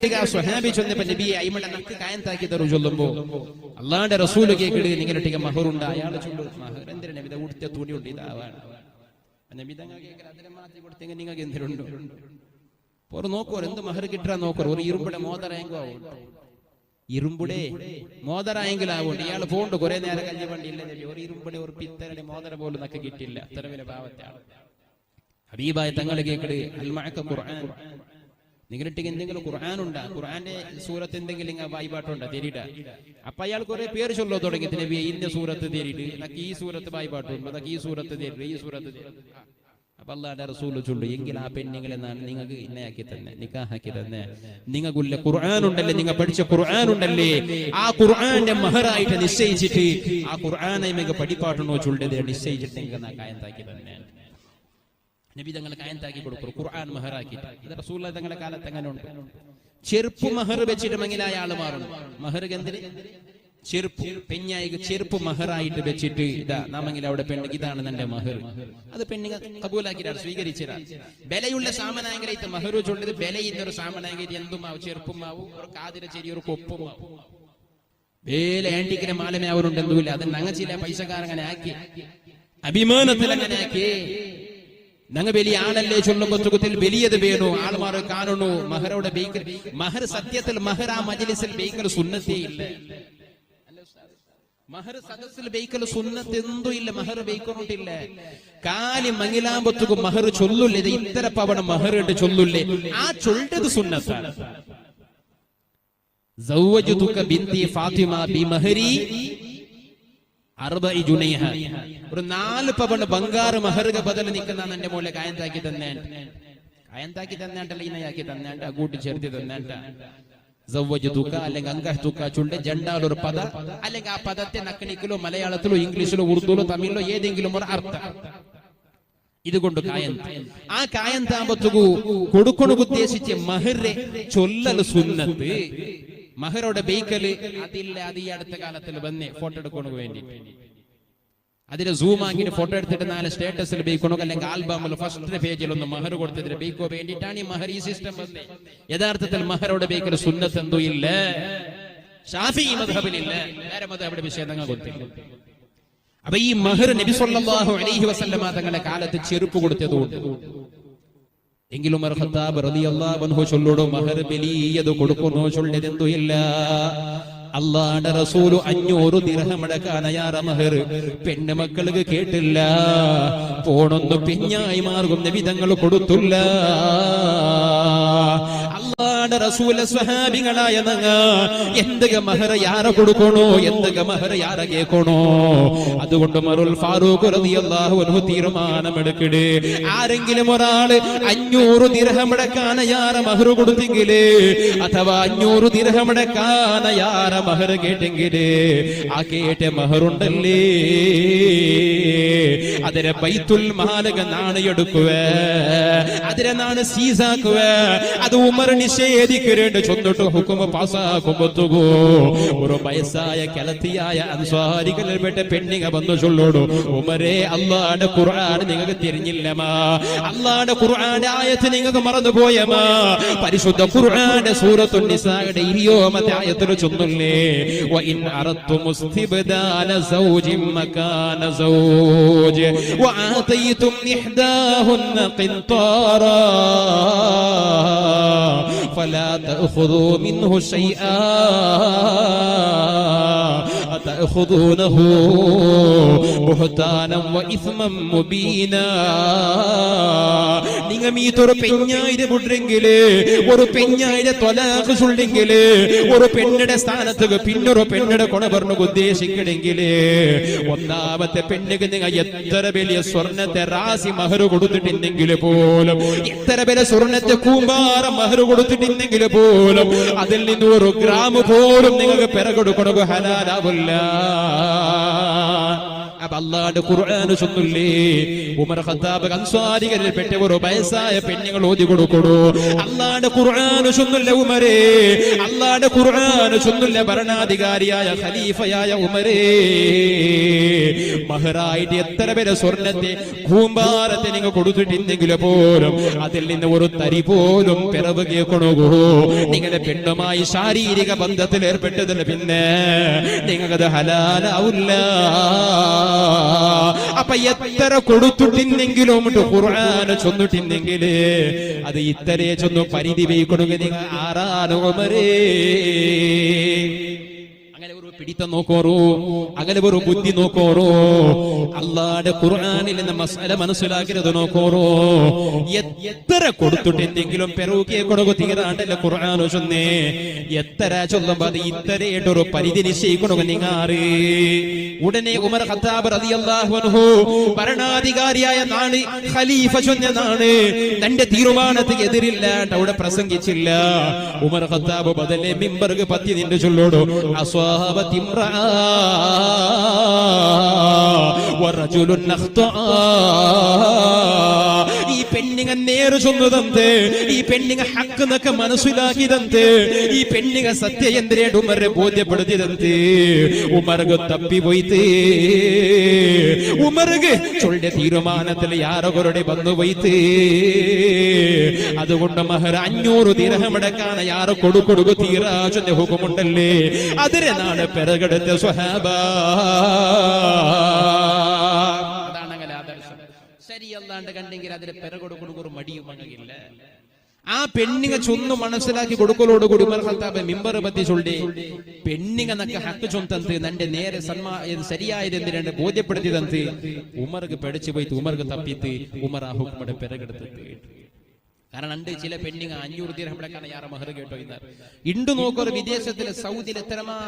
സ്വഹാബി ചൊന്നപ്പോ നബിയെ അയിമടെ നക്ക് കായന്താക്കി തരൂ ചൊല്ലുമ്പോ അള്ളാന്റെ റസൂല് കേക്കിട് നിങ്ങളുടെ മഹറുണ്ട് അയാൾ ചൊല്ലു മഹർ എന്തിനാ നബി ഉടുത്ത തുണി ഉണ്ട് ഇതാവാണ് നബി തങ്ങൾ കേൾക്കൽ അതിനെ മാറ്റി കൊടുത്തെങ്കിൽ നിങ്ങൾക്ക് എന്തിനുണ്ട് പോർ നോക്കോർ എന്ത് മഹർ കിട്ടാൻ നോക്കോർ ഒരു ഇരുമ്പുടെ മോദറായെങ്കിലും ആവും ഇരുമ്പുടെ മോദറായെങ്കിലാവുണ്ട് ഇയാൾ പോണ്ട് കുറെ നേരം കഴിഞ്ഞ വണ്ടിയില്ല നബി ഒരു ഇരുമ്പുടെ ഒരു പിത്തരുടെ മോദര പോലും നക്ക് കിട്ടില്ല അത്ര വലിയ പാവത്തെ ആൾ ഹബീബായ തങ്ങളെ കേക്കിട് അൽമഅക ഖുർആൻ നിങ്ങളുടെ എന്തെങ്കിലും ഖുർആനുണ്ടാ ഖുർആന്റെ സൂറത്ത് എന്തെങ്കിലും വായ്പാട്ടുണ്ടാ തെരിട അപ്പൊ അയാൾ കുറെ പേര് ചൊല്ലോ തുടങ്ങി നബിയെ ഇന്ന സൂറത്ത് തെരിട്ട് നക്ക് ഈ സൂറത്ത് വായ്പാട്ടുണ്ട് നക്ക് ഈ സൂറത്ത് തെരിട്ട് ഈ സൂറത്ത് അപ്പൊ അല്ലാഹുവിന്റെ റസൂൽ ചൊല്ലു എങ്കിൽ ആ പെണ്ണുങ്ങളെ നിങ്ങൾക്ക് ഇന്നയാക്കി തന്നെ നിക്കാഹാക്കി തന്നെ നിങ്ങൾക്കുള്ള ഖുർആൻ ഉണ്ടല്ലേ നിങ്ങൾ പഠിച്ച ഖുർആൻ ഉണ്ടല്ലേ ആ ഖുർആന്റെ മഹറായിട്ട് നിശ്ചയിച്ചിട്ട് ആ ഖുർആനെ നിങ്ങൾക്ക് പഠിപ്പാട്ടുണ്ടോ ചൊല്ലത് നിശ്ചയിച്ചിട്ട് നിങ്ങൾ കായന്താക്കി തന്നെ നബി തങ്ങൾ കായന്താക്കി കൊടുക്കും ഖുർആൻ മഹറാക്കിയിട്ട് ഇത് റസൂലുള്ളാഹി തങ്ങളുടെ കാലത്ത് അങ്ങനെ ഉണ്ട് ചെറുപ്പ് മഹർ വെച്ചിട്ട് മങ്ങിലായ ആള് മാറുന്നു മഹർ എന്തിന് ചെറുപ്പ് പെഞ്ഞായിക്ക് ചെറുപ്പ് മഹറായിട്ട് വെച്ചിട്ട് ഇതാ നാമെങ്കിൽ അവിടെ പെണ്ണ് ഇതാണ് എന്റെ മഹർ അത് പെണ്ണുങ്ങൾ കബൂലാക്കിയിട്ടാണ് സ്വീകരിച്ചതാണ് ബലയുള്ള സാമനായകരായിട്ട് മഹർ ചൊല്ലത് ബലയിന്നൊരു സാമനായകരി എന്തുമാവും ചെറുപ്പുമാവും ഒരു കാതിര ചെറിയ ഒരു കൊപ്പുമാവും വേല ആന്റിക്കിനെ മാലമേ അവരുണ്ട് എന്തുമില്ല അത് ഞങ്ങൾ ചില പൈസക്കാരങ്ങനെ ആക്കി അഭിമാനത്തിൽ അങ്ങനെ ആക്കി ഞങ്ങൾ വലിയ ആളല്ലേ ചൊല്ലുമ്പോൾ വലിയത് വേണു ആൾമാർ കാണണു മഹറോടെ ബേക്കൽ മഹർ സത്യത്തിൽ മഹർ ആ മജ്ലിസിൽ ബേക്കൽ സുന്നത്തേ ഇല്ല മഹർ സദസ്സിൽ ബേക്കൽ സുന്നത്ത് എന്തും ഇല്ല മഹർ ബേക്കറിട്ടില്ല കാലി മങ്ങിലാമ്പത്തുക്കും മഹർ ചൊല്ലുല്ലേ ഇത് ഇത്തര പവണ മഹർ ഇട്ട് ചൊല്ലുല്ലേ ആ ചൊല്ലത് സുന്നത്താണ് സൗവജതുക ബിന്തി ഫാത്തിമ ബിമഹരി ഒരു 4 പവൻ ബംഗാറ് മഹറുക ബദൽ നിൽക്കുന്ന എന്റെ മോളെ കായന്താക്കി തന്നേണ്ടല്ല ഇനയാക്കി തന്നേണ്ട കൂട്ടി ചേർത്തി തന്നേണ്ട സൗവജതുക അല്ലെങ്കിൽ അങ്കഹ്തുക ചുണ്ട് ജണ്ടാൽ ഒരു പദ അല്ലെങ്കിൽ ആ പദത്തെ നക്കണിക്കലോ മലയാളത്തിലോ ഇംഗ്ലീഷിലോ ഉറുദുലോ തമിഴിലോ ഏതെങ്കിലും ഒരു അർത്ഥം ഇതുകൊണ്ട് ആ കായന്താമ്പത്തുകു കൊടുക്കണു ഉദ്ദേശിച്ച് മഹറെ ചൊല്ലൽ സുന്നത്ത് മഹറോടെ ബേക്കല് അതില്ല അത് ഈ അടുത്ത കാലത്തിൽ വന്ന് ഫോട്ടോ എടുക്കണു വേണ്ടി അതിന് സൂം ആക്കിയിട്ട് ഫോട്ടോ എടുത്തിട്ട് 4 സ്റ്റേറ്റസിൽ ബേക്കണോ അല്ലെങ്കിൽ ആൽബമിൽ ഫസ്റ്റ് പേജിൽ ഒന്ന് മഹർ കൊടുത്തതിന് ബേക്കോ വേണ്ടിയിട്ടാണ് ഈ മഹർ ഈ സിസ്റ്റം വന്നത് യഥാർത്ഥത്തിൽ മഹറോടെ ബേക്കൽ സുന്നത്ത് എന്തോ ഇല്ല ശാഫിഈ മദ്ഹബിലില്ല വേറെ മദ്ഹബിന്റെ വിഷയം കൊടുത്തില്ല അപ്പൊ ഈ മഹർ നബി സല്ലല്ലാഹു അലൈഹി വസല്ലമ തങ്ങളുടെ കാലത്ത് ചെറുപ്പ് കൊടുത്തതുകൊണ്ട് എങ്കിലും ഉമർ ഖത്താബ് റളിയല്ലാഹു അൻഹു ചൊല്ലുടോ മഹർ വലിയത് കൊടുക്കുന്നു ചൊല്ലതെന്തോ ഇല്ല അല്ലാഹുവിന്റെ റസൂൽ 500 ദിർഹം അടക്കാനയാറ മഹർ പെണ്ണ് മക്കൾക്ക് കേട്ടില്ല പോണൊന്നു പിഞ്ഞായി മാർഗം നബി തങ്ങൾ കൊടുത്തില്ല അല്ലാഹുവിന്റെ റസൂൽ സ്വഹാബികളായ ഞങ്ങ എന്തൊക്കെ മഹർ യാര കൊടുക്കണോ എന്തൊക്കെ മഹർ യാര കേൾക്കണോ അതുകൊണ്ട് ഉമറുൽ ഫാറൂഖ് റളിയല്ലാഹു അൻഹു തീരുമാനമെടുക്കടേ ആരെങ്കിലും ഒരാൾ 500 ദിർഹം അടക്കാനയാറ മഹർ കൊടുത്തെങ്കിലേ അഥവാ 500 ദിർഹം അടക്കാനയാറ മഹർ കേട്ടെങ്കിലേ ആ കേട്ട മഹറുണ്ടല്ലേ അതിനെ ബൈത്തുൽ മാലക നാണയെടുക്കുക അതിനെ നാണ് സീസാക്കുക അത് ഉമർ നിഷേധിക്കരുണ്ട് ചൊന്നിട്ട് ഹുക്കുമ പാസാക്കുമ്പോ ഒരു വയസ്സായ കിളത്തിയായ അൻസ്വാരികളിൽപ്പെട്ട പെണ്ണിങ്ങ വന്നു ചൊല്ലോടു ഉമരേ അല്ലാഹുവിന്റെ ഖുർആൻ നിങ്ങൾക്ക് തിരിഞ്ഞില്ലമാ അല്ലാഹുവിന്റെ ഖുർആന്റെ ആയത്ത് നിങ്ങൾക്ക് മറന്നുപോയമാ പരിശുദ്ധ ഖുർആന്റെ സൂറത്തുൻ നിസായുടെ 20ാമത്തെ ആയത്തിൽ ചൊല്ലുന്നേ وإن أردتم استبدال زوج مكان زوج وآتيتم إحداهن قنطارا فلا تأخذوا منه شيئا أتأخذونه بهتانا وإثما مبينا നിങ്ങൾ മീതൊരു പെഞ്ഞായിരെ വിട്ടെങ്കില് ഒരു പെഞ്ഞായിരെ ത്വലാഖ് ചൊല്ലെങ്കില് ഒരു പെണ്ണിന്റെ സ്ഥാനത്ത് പിന്നൊരു പെണ്ണിന്റെ കൊണ പറഞ്ഞു ഉദ്ദേശിക്കണമെങ്കില് ഒന്നാമത്തെ പെണ്ണിക്ക് നിങ്ങൾ എത്ര വലിയ സ്വർണത്തെ റാസി മഹർ കൊടുത്തിട്ടുണ്ടെങ്കിൽ പോലും എത്ര വലിയ സ്വർണത്തെ കൂമ്പാറ മഹർ കൊടുത്തിട്ടുണ്ടെങ്കിൽ പോലും അതിൽ നിന്ന് 1 ഗ്രാം പോലും നിങ്ങൾക്ക് പിറകൊടുക്കണത് ഹലാലാവില്ല. ആ അപ്പൊ അല്ലാഹുവിന്റെ ഖുർആൻ ചൊല്ലില്ലേ ഉമർ ഖത്താബ് അൻസാരികളിൽ പെട്ട ഒരു വയസ്സായ പെണ്ണുങ്ങൾ ഓതി കൊടുക്കൂ അല്ലാഹുവിന്റെ ഖുർആൻ ചൊല്ലില്ല ഉമരേ അല്ലാഹുവിന്റെ ഖുർആൻ ചൊല്ലില്ല ഭരണാധികാരിയായ ഖലീഫയായ ഉമരേ മഹറായിട്ട് എത്ര പേരെ സ്വർണ്ണത്തെ കൂമ്പാരത്തെ നിങ്ങൾ കൊടുത്തിട്ടുണ്ടെങ്കിൽ പോലും അതിൽ നിന്ന് ഒരു തരി പോലും പിറവ് കേൾക്കണോ നിങ്ങളുടെ പെണ്ണുമായി ശാരീരിക ബന്ധത്തിൽ ഏർപ്പെട്ടതിന് പിന്നെ നിങ്ങൾക്കത് ഹലാലാവില്ല അപ്പൊ എത്ര കൊടുത്തിട്ടുണ്ടെങ്കിലും ഖുർആൻ ചൊന്നിട്ടുണ്ടെങ്കിൽ അത് ഇത്തരേ ചൊന്നു പരിധി വയ്ക്കണമെങ്കിൽ നിങ്ങൾ ആരാണ് ഉമരേ പിടിത്തം നോക്കോറോ അങ്ങനെ ഒരു ബുദ്ധി നോക്കോറോ അല്ലാഹുവിന്റെ ഖുർആനിൽ നിന്ന് മസല മനസ്സിലാക്കുന്നത് നോക്കോറോ എത്ര കൊടുത്തിട്ടെന്തെങ്കിലും പെറുകിയെ കൊടുക്കു തീരാണ്ടല്ല ഖുർആൻ ചൊന്നേ എത്ര ചൊല്ലുമ്പോ അത് ഇത്രയായിട്ടൊരു പരിധി നിശ്ചയിക്കണോ നിങ്ങാറ് ഉടനെ ഉമർ ഖത്താബ് റളിയല്ലാഹു അൻഹു ഭരണാധികാരിയായ നാണ് ഖലീഫ ചൊന്നതാണ് തന്റെ തീരുമാനത്തിന് എതിരില്ലാണ്ട് അവിടെ പ്രസംഗിച്ചില്ല ഉമർ ഖത്താബ് ബദലെ മിമ്പർക്ക് പത്തി നിന്റെ ചൊല്ലോടോ അസ്വാബ ഈ പെണ്ണിങ്ങ നേര് ചൊന്നതന്ത് ഈ പെണ്ണിങ്ങ ഹക്ക് എന്നൊക്കെ മനസ്സിലാക്കിയതന്ത് ഈ പെണ്ണിങ്ങ സത്യയന്ത്രയായിട്ട് ഉമരെ ബോധ്യപ്പെടുത്തിയതന്ത് ഉമർക്ക് തപ്പിപ്പോയിത്തേ ഉമർക്ക് ചൊല്ലിയ തീരുമാനത്തിൽ യാരവരുടെ വന്നു പോയിത്തേ അതുകൊണ്ട് മഹർ 500 ദിർഹം അടക്കാണ് യാറ് കൊടുക്കൊടുക്കു തീരാജന്റെ ഹുകുമുണ്ടല്ലേ അതിരെ നാട് പെരകെടുത്ത സ്വഹാബ അതാണ് അങ്ങനെ ആദർശം ശരിയല്ലാണ്ട് കണ്ടെങ്കിൽ അതിന് പെരകൊടുക്കൊടുക്കൊരു മടിയും അങ്ങയില്ല ആ പെണ്ണിങ്ങ ചൊന്നു മനസ്സിലാക്കി കൊടുക്കലോടുകൂടി ഉമർ ഖത്താബ് മിമ്പർ പറ്റി ചൊല്ലി പെണ്ണിങ്ങ നക്ക് ഹക്ക് ചൊന്തന്ത് നന്റെ നേരെ ശരിയായത് എന്തിനാണ് ബോധ്യപ്പെടുത്തിയതന്ത് ഉമർക്ക് പഠിച്ചു പോയിട്ട് ഉമർക്ക് തപ്പിത്ത് ഉമർ ആ ഹുക്കുമടെ പെരകെടുത്ത് കാരണം ഉണ്ട് ചില പെണ്ണിങ്ങ 500 ദിർഹം അടക്കാണ് യാറെ മഹർ കേട്ടോ ഇന്ന് ഇണ്ടു നോക്കൊരു വിദേശത്തിലെ സൗദിയിൽ എത്രമാ